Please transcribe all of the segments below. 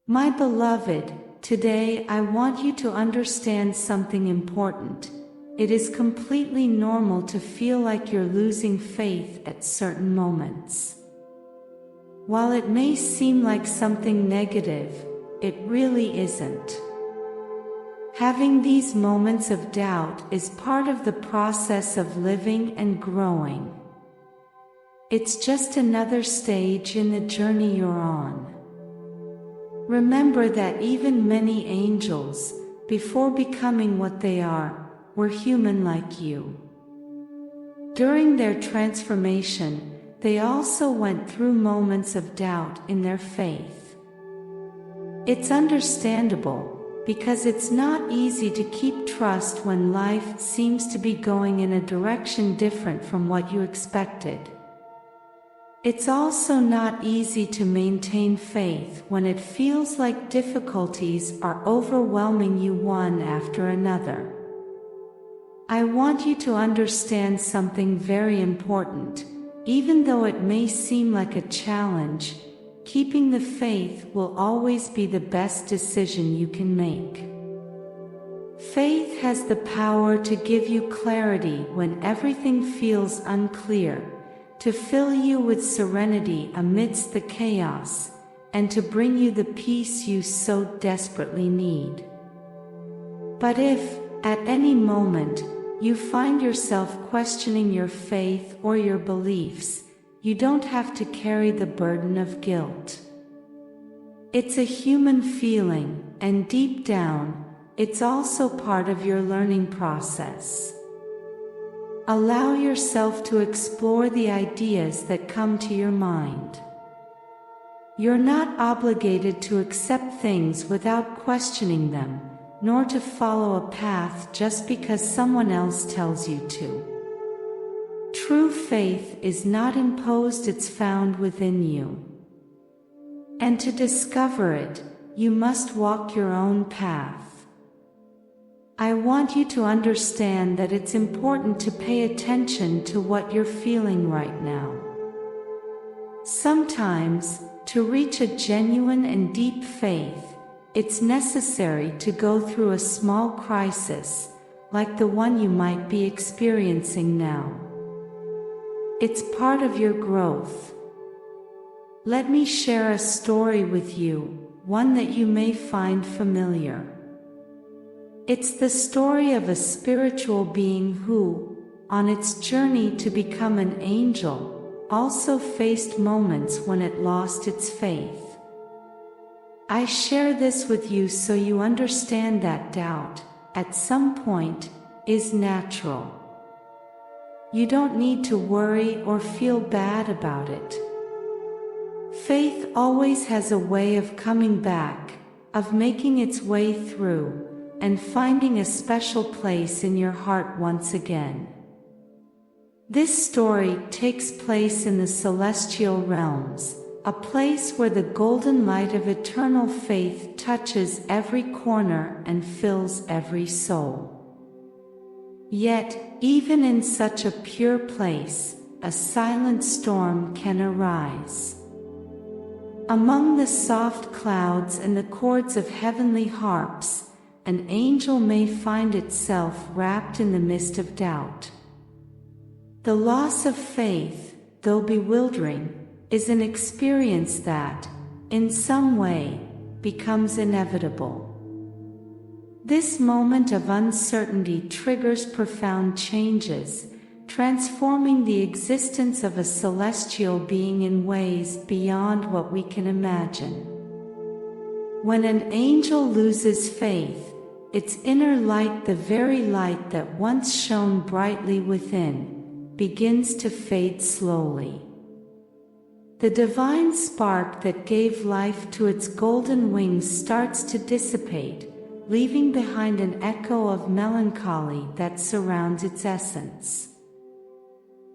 My beloved, today I want you to understand something important. It is completely normal to feel like you're losing faith at certain moments. While it may seem like something negative, it really isn't. Having these moments of doubt is part of the process of living and growing. It's just another stage in the journey you're on. Remember that even many angels, before becoming what they are, were human like you. During their transformation, they also went through moments of doubt in their faith. It's understandable, because it's not easy to keep trust when life seems to be going in a direction different from what you expected. It's also not easy to maintain faith when it feels like difficulties are overwhelming you one after another. I want you to understand something very important. Even though it may seem like a challenge, keeping the faith will always be the best decision you can make. Faith has the power to give you clarity when everything feels unclear, to fill you with serenity amidst the chaos, and to bring you the peace you so desperately need. But if, at any moment, you find yourself questioning your faith or your beliefs, you don't have to carry the burden of guilt. It's a human feeling, and deep down, it's also part of your learning process. Allow yourself to explore the ideas that come to your mind. You're not obligated to accept things without questioning them, nor to follow a path just because someone else tells you to. True faith is not imposed, it's found within you. And to discover it, you must walk your own path. I want you to understand that it's important to pay attention to what you're feeling right now. Sometimes, to reach a genuine and deep faith, it's necessary to go through a small crisis, like the one you might be experiencing now. It's part of your growth. Let me share a story with you, one that you may find familiar. It's the story of a spiritual being who, on its journey to become an angel, also faced moments when it lost its faith. I share this with you so you understand that doubt, at some point, is natural. You don't need to worry or feel bad about it. Faith always has a way of coming back, of making its way through, and finding a special place in your heart once again. This story takes place in the celestial realms, a place where the golden light of eternal faith touches every corner and fills every soul. Yet, even in such a pure place, a silent storm can arise. Among the soft clouds and the chords of heavenly harps, an angel may find itself wrapped in the mist of doubt. The loss of faith, though bewildering, is an experience that, in some way, becomes inevitable. This moment of uncertainty triggers profound changes, transforming the existence of a celestial being in ways beyond what we can imagine. When an angel loses faith, its inner light, the very light that once shone brightly within, begins to fade slowly. The divine spark that gave life to its golden wings starts to dissipate, leaving behind an echo of melancholy that surrounds its essence.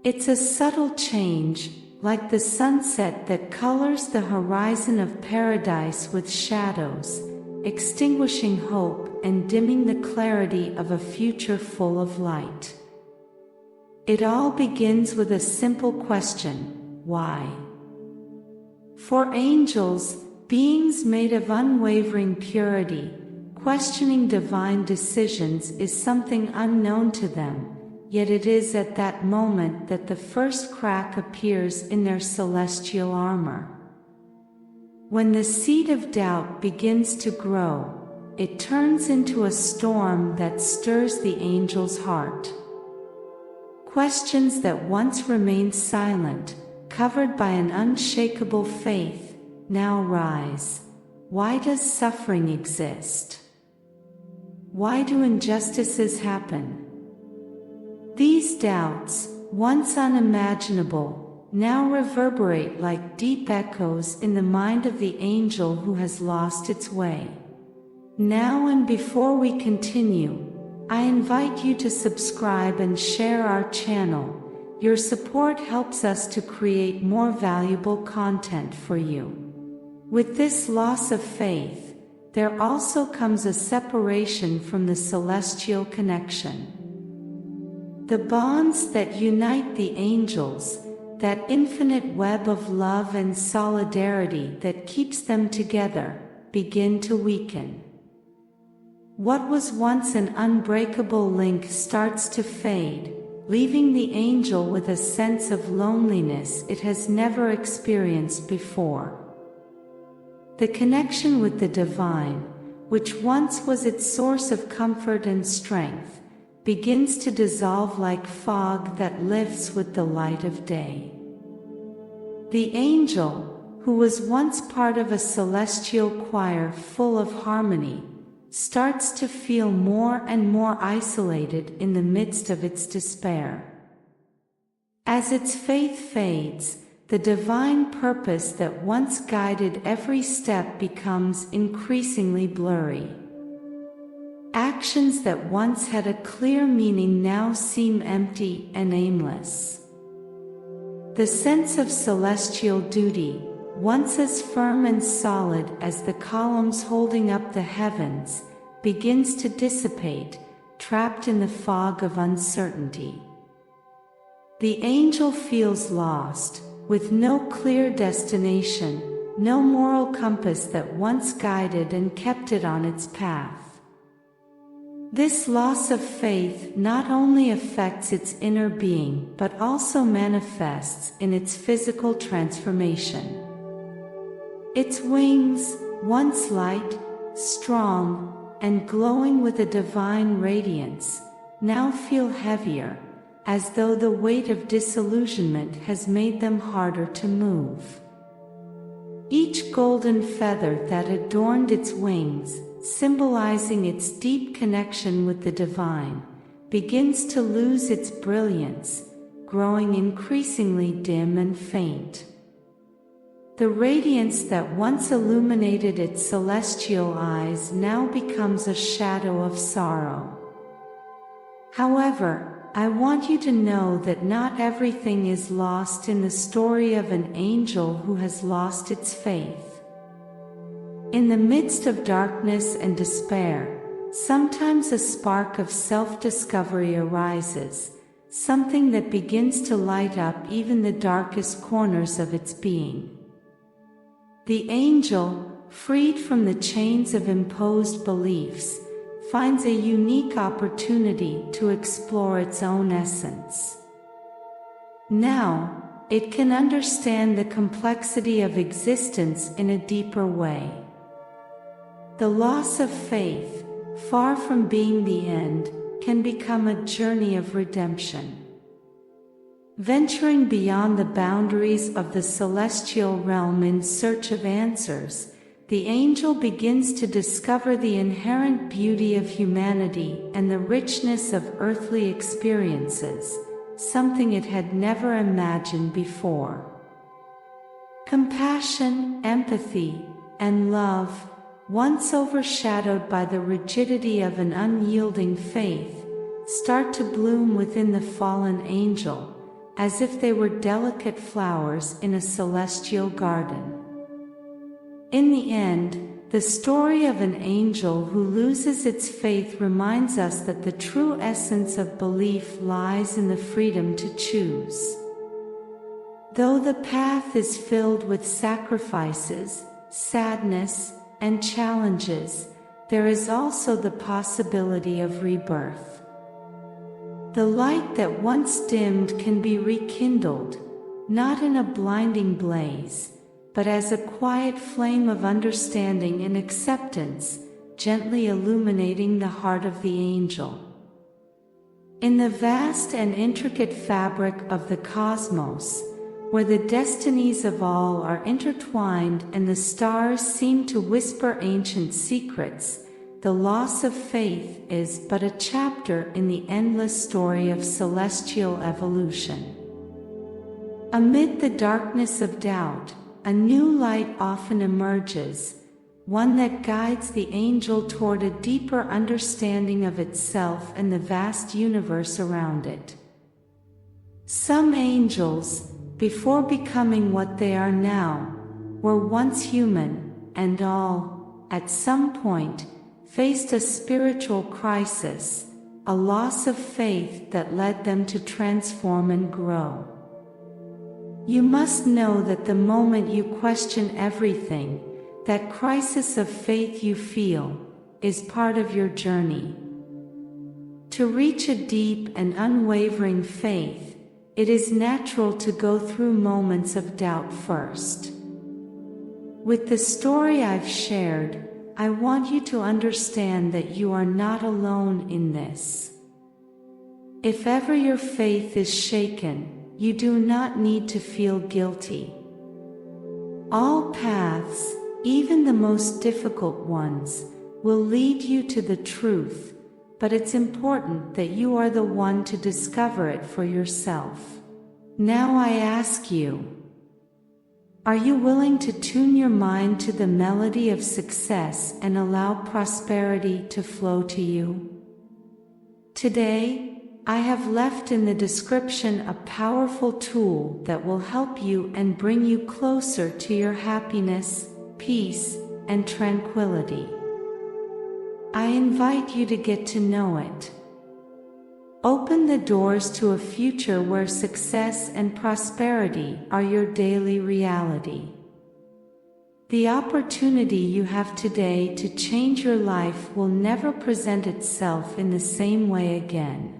It's a subtle change, like the sunset that colors the horizon of paradise with shadows, extinguishing hope and dimming the clarity of a future full of light. It all begins with a simple question: why? For angels, Beings made of unwavering purity, questioning divine decisions is something unknown to them, yet it is at that moment that the first crack appears in their celestial armor. When the seed of doubt begins to grow, it turns into a storm that stirs the angel's heart. Questions that once remained silent, covered by an unshakable faith, now rise. Why does suffering exist? Why do injustices happen? These doubts, once unimaginable, now reverberate like deep echoes in the mind of the angel who has lost its way. Now and before we continue, I invite you to subscribe and share our channel. Your support helps us to create more valuable content for you. With this loss of faith, there also comes a separation from the celestial connection. The bonds that unite the angels, that infinite web of love and solidarity that keeps them together, begin to weaken. What was once an unbreakable link starts to fade, leaving the angel with a sense of loneliness it has never experienced before. The connection with the divine, which once was its source of comfort and strength, begins to dissolve like fog that lifts with the light of day. The angel, who was once part of a celestial choir full of harmony, starts to feel more and more isolated in the midst of its despair. As its faith fades, the divine purpose that once guided every step becomes increasingly blurry. Actions that once had a clear meaning now seem empty and aimless. The sense of celestial duty, once as firm and solid as the columns holding up the heavens, begins to dissipate, trapped in the fog of uncertainty. The angel feels lost, with no clear destination, no moral compass that once guided and kept it on its path. This loss of faith not only affects its inner being but also manifests in its physical transformation. Its wings, once light, strong, and glowing with a divine radiance, now feel heavier, as though the weight of disillusionment has made them harder to move. Each golden feather that adorned its wings, symbolizing its deep connection with the divine, begins to lose its brilliance, growing increasingly dim and faint. The radiance that once illuminated its celestial eyes now becomes a shadow of sorrow. However, I want you to know that not everything is lost in the story of an angel who has lost its faith. In the midst of darkness and despair, sometimes a spark of self-discovery arises, something that begins to light up even the darkest corners of its being. The angel, freed from the chains of imposed beliefs, finds a unique opportunity to explore its own essence. Now, it can understand the complexity of existence in a deeper way. The loss of faith, far from being the end, can become a journey of redemption. Venturing beyond the boundaries of the celestial realm in search of answers, the angel begins to discover the inherent beauty of humanity and the richness of earthly experiences, something it had never imagined before. Compassion, empathy, and love, once overshadowed by the rigidity of an unyielding faith, start to bloom within the fallen angel, as if they were delicate flowers in a celestial garden. In the end, the story of an angel who loses its faith reminds us that the true essence of belief lies in the freedom to choose. Though the path is filled with sacrifices, sadness, and challenges, there is also the possibility of rebirth. The light that once dimmed can be rekindled, not in a blinding blaze, but as a quiet flame of understanding and acceptance, gently illuminating the heart of the angel. In the vast and intricate fabric of the cosmos, where the destinies of all are intertwined and the stars seem to whisper ancient secrets, the loss of faith is but a chapter in the endless story of celestial evolution. Amid the darkness of doubt, a new light often emerges, one that guides the angel toward a deeper understanding of itself and the vast universe around it. Some angels, before becoming what they are now, were once human, and all, at some point, faced a spiritual crisis, a loss of faith that led them to transform and grow. You must know that the moment you question everything, that crisis of faith you feel, is part of your journey. To reach a deep and unwavering faith, it is natural to go through moments of doubt first. With the story I've shared, I want you to understand that you are not alone in this. If ever your faith is shaken, you do not need to feel guilty. All paths, even the most difficult ones, will lead you to the truth, but it's important that you are the one to discover it for yourself. Now I ask you, are you willing to tune your mind to the melody of success and allow prosperity to flow to you? Today, I have left in the description a powerful tool that will help you and bring you closer to your happiness, peace, and tranquility. I invite you to get to know it. Open the doors to a future where success and prosperity are your daily reality. The opportunity you have today to change your life will never present itself in the same way again.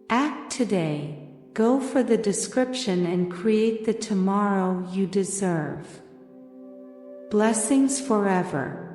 Act today, go for the description and create the tomorrow you deserve. Blessings forever.